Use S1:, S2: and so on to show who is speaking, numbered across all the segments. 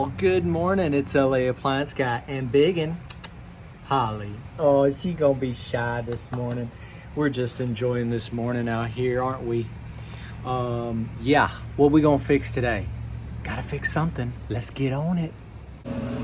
S1: Well, good morning. It's LA Appliance Guy and Biggin Holly. Oh, is she gonna be shy this morning? We're just enjoying this morning out here, aren't we? Yeah, what we gonna fix today? Gotta fix something. Let's get on it.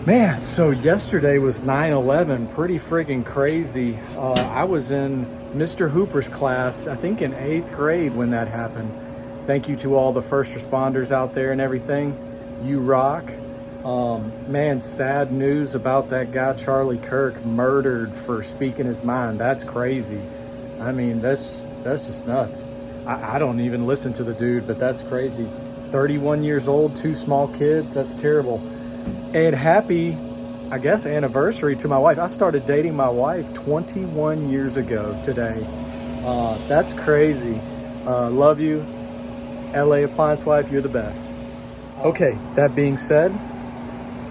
S1: Man, so yesterday was 9/11, pretty friggin' crazy. I was in Mr. Hooper's class, I think in 8th grade when that happened. Thank you to all the first responders out there and everything. You rock. Man, sad news about that guy, Charlie Kirk, murdered for speaking his mind. That's crazy. I mean, that's just nuts. I don't even listen to the dude, but that's crazy. 31 years old, 2 small kids, that's terrible. And happy, I guess, anniversary to my wife. I started dating my wife 21 years ago today. That's crazy. Love you. LA Appliance Wife, you're the best. Okay, that being said,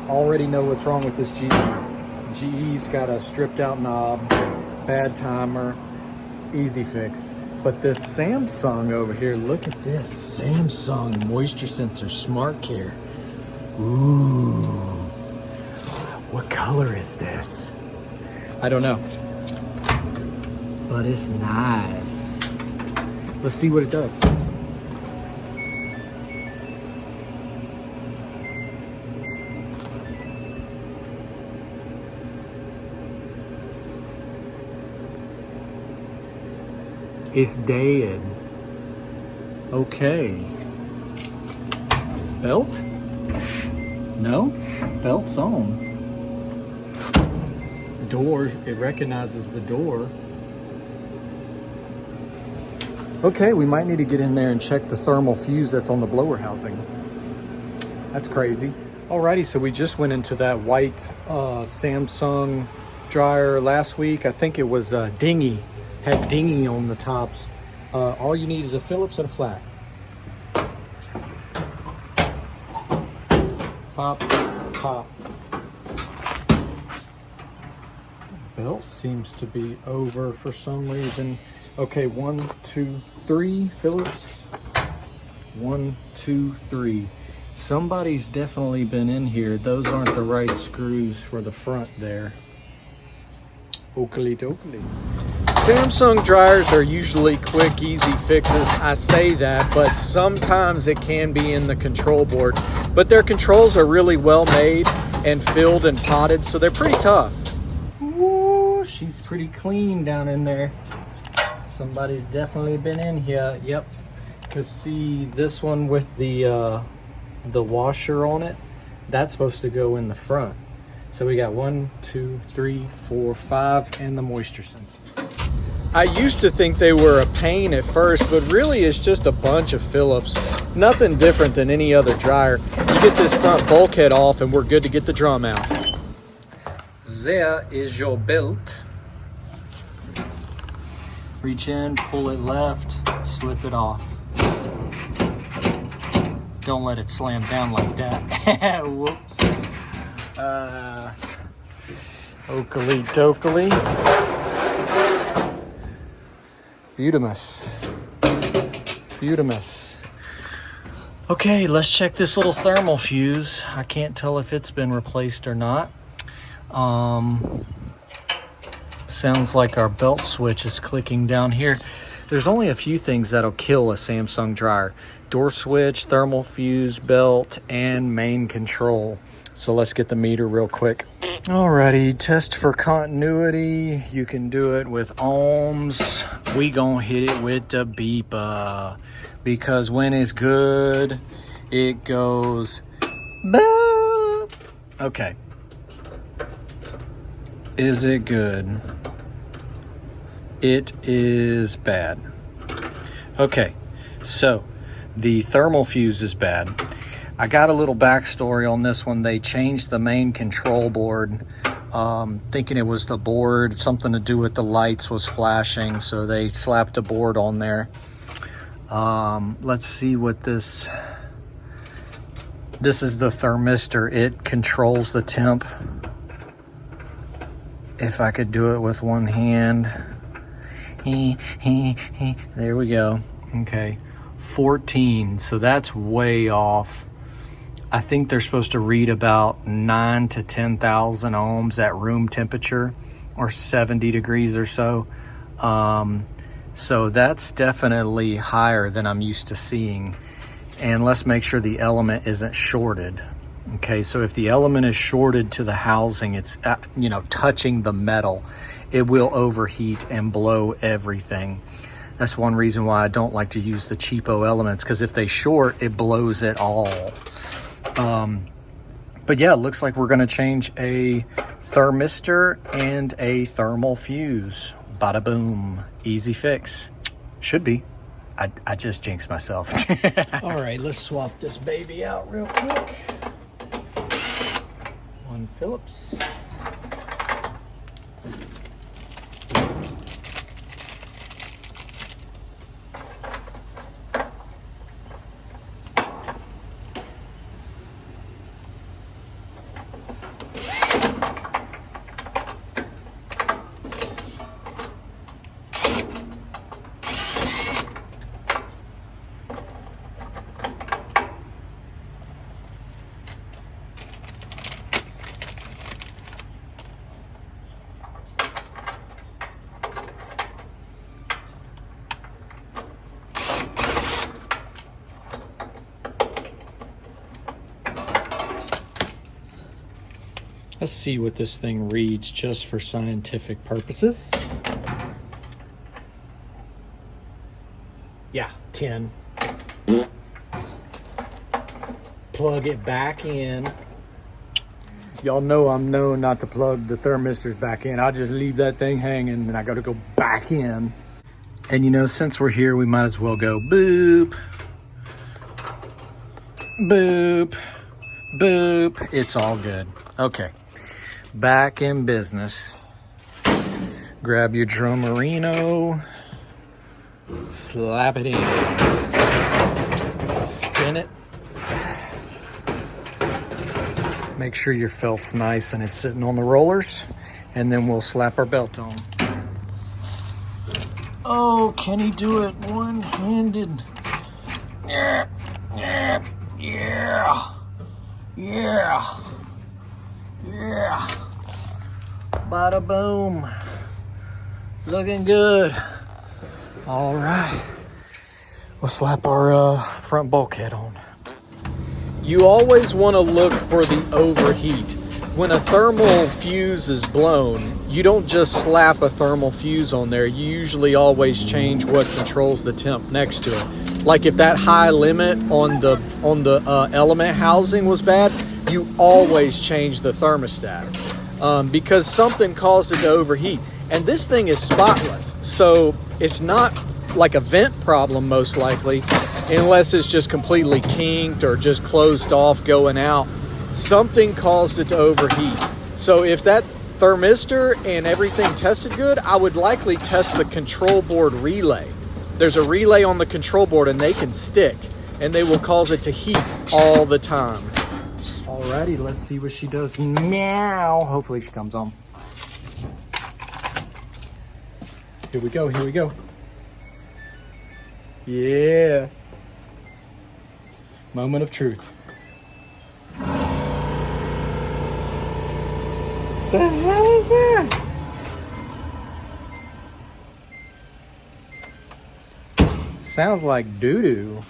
S1: already know what's wrong with this GE. GE's got a stripped out knob, bad timer, easy fix. But this Samsung over here, look at this. Samsung moisture sensor smart care. Ooh, what color is this? I don't know, but it's nice. Let's see what it does. It's dead. Okay. Belt? No, belt's on. Door, it recognizes the door. Okay, we might need to get in there and check the thermal fuse that's on the blower housing. That's crazy. Alrighty, so we just went into that white Samsung dryer last week. I think it was Dingy. Had Dingy on the tops. All you need is a Phillips and a flat. Pop, pop. Belt seems to be over for some reason. Okay, 1, 2, 3 Phillips. 1, 2, 3. Somebody's definitely been in here. Those aren't the right screws for the front there. Oakley dokley. Samsung dryers are usually quick, easy fixes. I say that, but sometimes it can be in the control board. But their controls are really well made and filled and potted, so they're pretty tough. Ooh, she's pretty clean down in there. Somebody's definitely been in here. Yep. Cause see this one with the washer on it, that's supposed to go in the front. So we got 1, 2, 3, 4, 5, and the moisture sensor. I used to think they were a pain at first, but really it's just a bunch of Phillips. Nothing different than any other dryer. You get this front bulkhead off and we're good to get the drum out. There is your belt. Reach in, pull it left, slip it off. Don't let it slam down like that. Whoops. Oakley dokley. Beautimus. Beautimus. Okay, let's check this little thermal fuse. I can't tell if it's been replaced or not. Sounds like our belt switch is clicking down here. There's only a few things that'll kill a Samsung dryer. Door switch, thermal fuse, belt, and main control. So let's get the meter real quick. Alrighty, test for continuity. You can do it with ohms. We gonna hit it with the beeper. Because when it's good, it goes boop. Okay. Is it good? It is bad. Okay, so the thermal fuse is bad. I got a little backstory on this one. They changed the main control board, thinking it was the board, something to do with the lights was flashing, so they slapped a board on there. Let's see what this is. The thermistor. It controls the temp. If I could do it with one hand. There we go. Okay, 14, so that's way off. I think they're supposed to read about 9 to 10,000 ohms at room temperature, or 70 degrees or so. So that's definitely higher than I'm used to seeing. And let's make sure the element isn't shorted. Okay, so if the element is shorted to the housing, it's touching the metal, it will overheat and blow everything. That's one reason why I don't like to use the cheapo elements, because if they short, it blows it all. But yeah, it looks like we're gonna change a thermistor and a thermal fuse. Bada boom, easy fix. Should be. I just jinxed myself. All right, let's swap this baby out real quick. One Phillips. Let's see what this thing reads just for scientific purposes. Yeah, 10. Plug it back in. Y'all know I'm known not to plug the thermistors back in. I just leave that thing hanging and I gotta go back in. And since we're here, we might as well go boop, boop, boop. It's all good. Okay. Back in business. Grab your Dromerino, slap it in, spin it. Make sure your felt's nice and it's sitting on the rollers, and then we'll slap our belt on. Oh, can he do it one-handed? Yeah, yeah, yeah, yeah, yeah. Bada boom. Looking good. All right. We'll slap our front bulkhead on. You always want to look for the overheat. When a thermal fuse is blown, you don't just slap a thermal fuse on there. You usually always change what controls the temp next to it. Like if that high limit on the element housing was bad, you always change the thermostat. Because something caused it to overheat. And this thing is spotless, so it's not like a vent problem most likely, unless it's just completely kinked or just closed off going out. Something caused it to overheat. So if that thermistor and everything tested good, I would likely test the control board relay. There's a relay on the control board and they can stick, and they will cause it to heat all the time. Alrighty, let's see what she does now. Hopefully she comes on. Here we go, here we go. Yeah. Moment of truth. The hell is that? Sounds like doo-doo.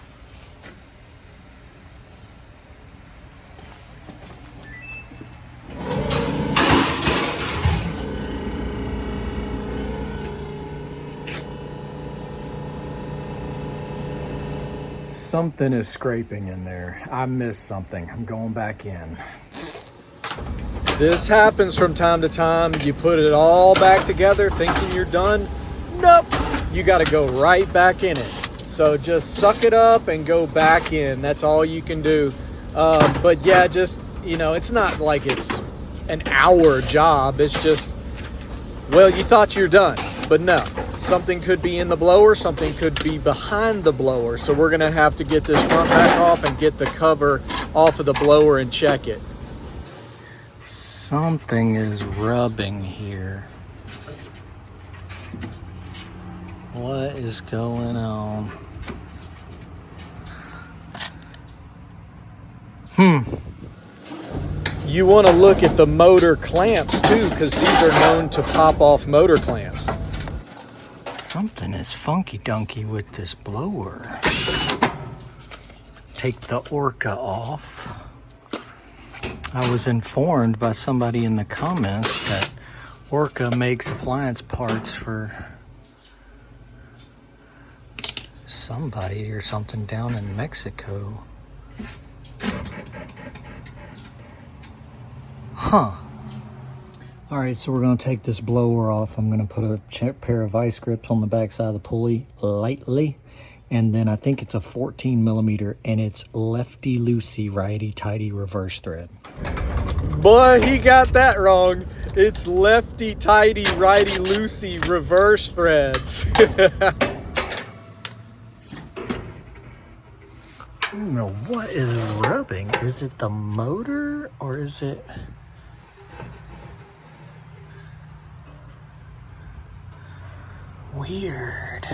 S1: Something is scraping in there. I missed something. I'm going back in. This happens from time to time. You put it all back together thinking you're done. Nope. You got to go right back in it. So just suck it up and go back in. That's all you can do. But yeah, just, it's not like it's an hour job. It's just, well, you thought you're done, but no. Something could be in the blower, something could be behind the blower. So we're gonna have to get this front back off and get the cover off of the blower and check it. Something is rubbing here. What is going on? You want to look at the motor clamps too, because these are known to pop off motor clamps. Something is funky dunky with this blower. Take the Orca off. I was informed by somebody in the comments that Orca makes appliance parts for somebody or something down in Mexico. Huh. All right, so we're gonna take this blower off. I'm gonna put a pair of vice grips on the backside of the pulley lightly. And then I think it's a 14 millimeter and it's lefty loosey, righty tighty reverse thread. Boy, he got that wrong. It's lefty tighty, righty loosey reverse threads. I don't know what is rubbing. Is it the motor or is it? Weird.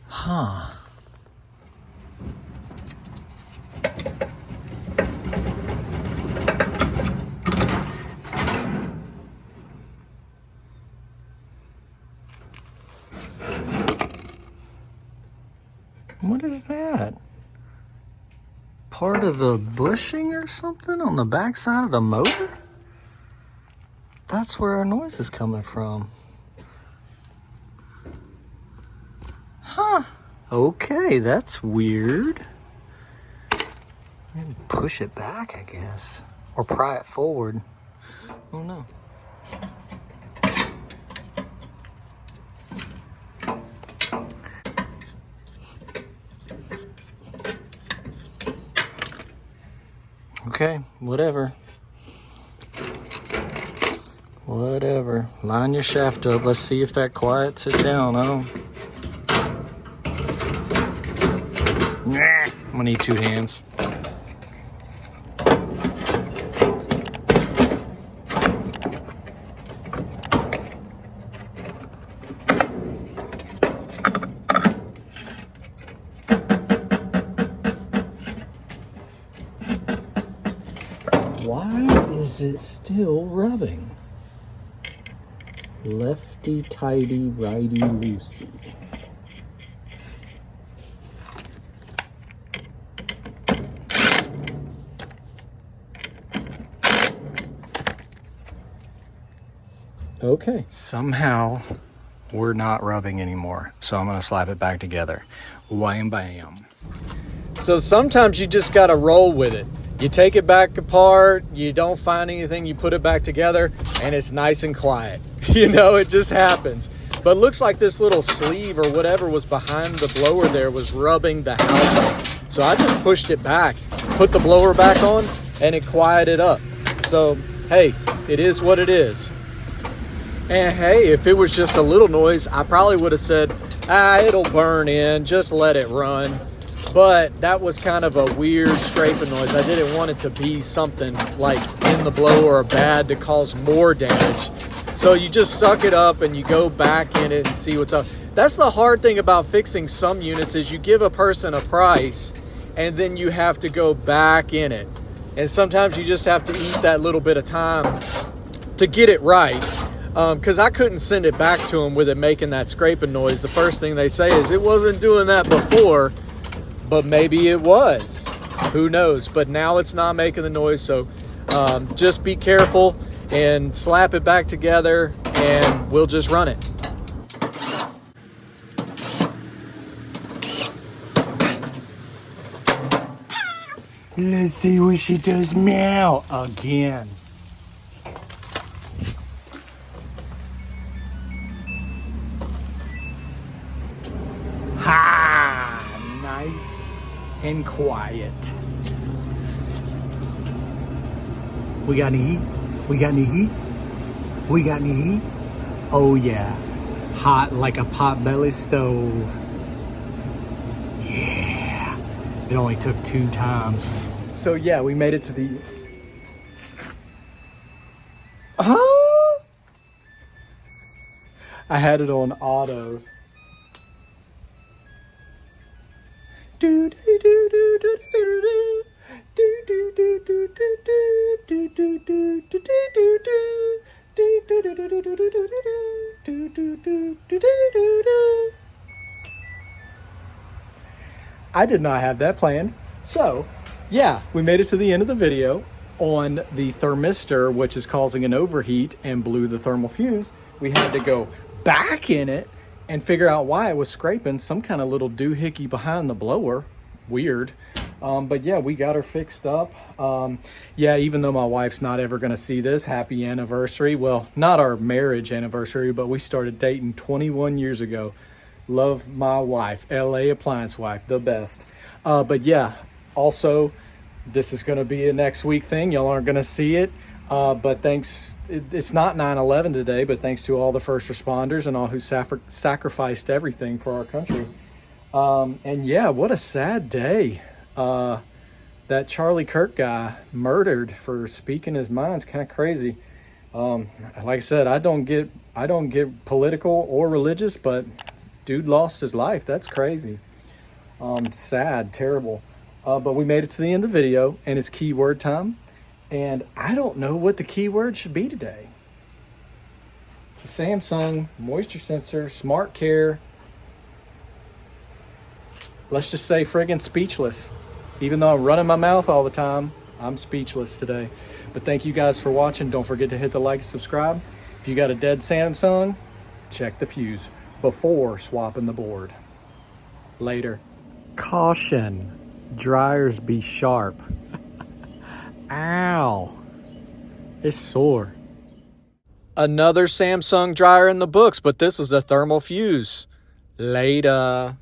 S1: Huh. What is that? Part of the bushing or something on the back side of the motor? That's where our noise is coming from. Huh. Okay, that's weird. Maybe push it back, I guess. Or pry it forward. Oh no. Okay, whatever. Whatever. Line your shaft up. Let's see if that quiets it down. I'm gonna need 2 hands. Why is it still rubbing? Lefty tighty, righty loosey. Okay. Somehow we're not rubbing anymore, so I'm gonna slap it back together. Wham bam. So sometimes you just gotta roll with it. You take it back apart, you don't find anything, you put it back together, and it's nice and quiet. You know, it just happens. But it looks like this little sleeve or whatever was behind the blower there was rubbing the housing. So I just pushed it back, put the blower back on, and it quieted up. So, hey, it is what it is. And hey, if it was just a little noise, I probably would have said, it'll burn in, just let it run. But that was kind of a weird scraping noise. I didn't want it to be something like in the blower or bad to cause more damage. So you just suck it up and you go back in it and see what's up. That's the hard thing about fixing some units is you give a person a price and then you have to go back in it. And sometimes you just have to eat that little bit of time to get it right. Because I couldn't send it back to them with it making that scraping noise. The first thing they say is it wasn't doing that before. But maybe it was, who knows? But now it's not making the noise, so just be careful and slap it back together and we'll just run it. Let's see what she does now again. Ha! Nice and quiet. We got any heat? We got any heat? We got any heat? Oh yeah. Hot like a potbelly stove. Yeah. It only took 2 times. So yeah, we made it to the... Huh? I had it on auto. Do do do do do do do. Do do do do do do do do do do do do. I did not have that planned. So, yeah, we made it to the end of the video on the thermistor, which is causing an overheat and blew the thermal fuse. We had to go back in it and figure out why it was scraping some kind of little doohickey behind the blower. Weird. But yeah, we got her fixed up. Yeah, even though my wife's not ever going to see this, happy anniversary. Well, not our marriage anniversary, but we started dating 21 years ago. Love my wife, LA Appliance Wife, the best. But yeah, also, this is going to be a next week thing. Y'all aren't going to see it. But thanks, it's not 9/11 today, but thanks to all the first responders and all who sacrificed everything for our country. And yeah, what a sad day. That Charlie Kirk guy murdered for speaking his mind's kind of crazy. Like I said, I don't get political or religious, but dude lost his life. That's crazy. Sad, terrible. But we made it to the end of the video, and it's keyword time. And I don't know what the keyword should be today. The Samsung moisture sensor, smart care. Let's just say friggin' speechless. Even though I'm running my mouth all the time, I'm speechless today. But thank you guys for watching. Don't forget to hit the like and subscribe. If you got a dead Samsung, check the fuse before swapping the board. Later. Caution, dryers be sharp. Ow, it's sore. Another Samsung dryer in the books, but this was a thermal fuse. Later.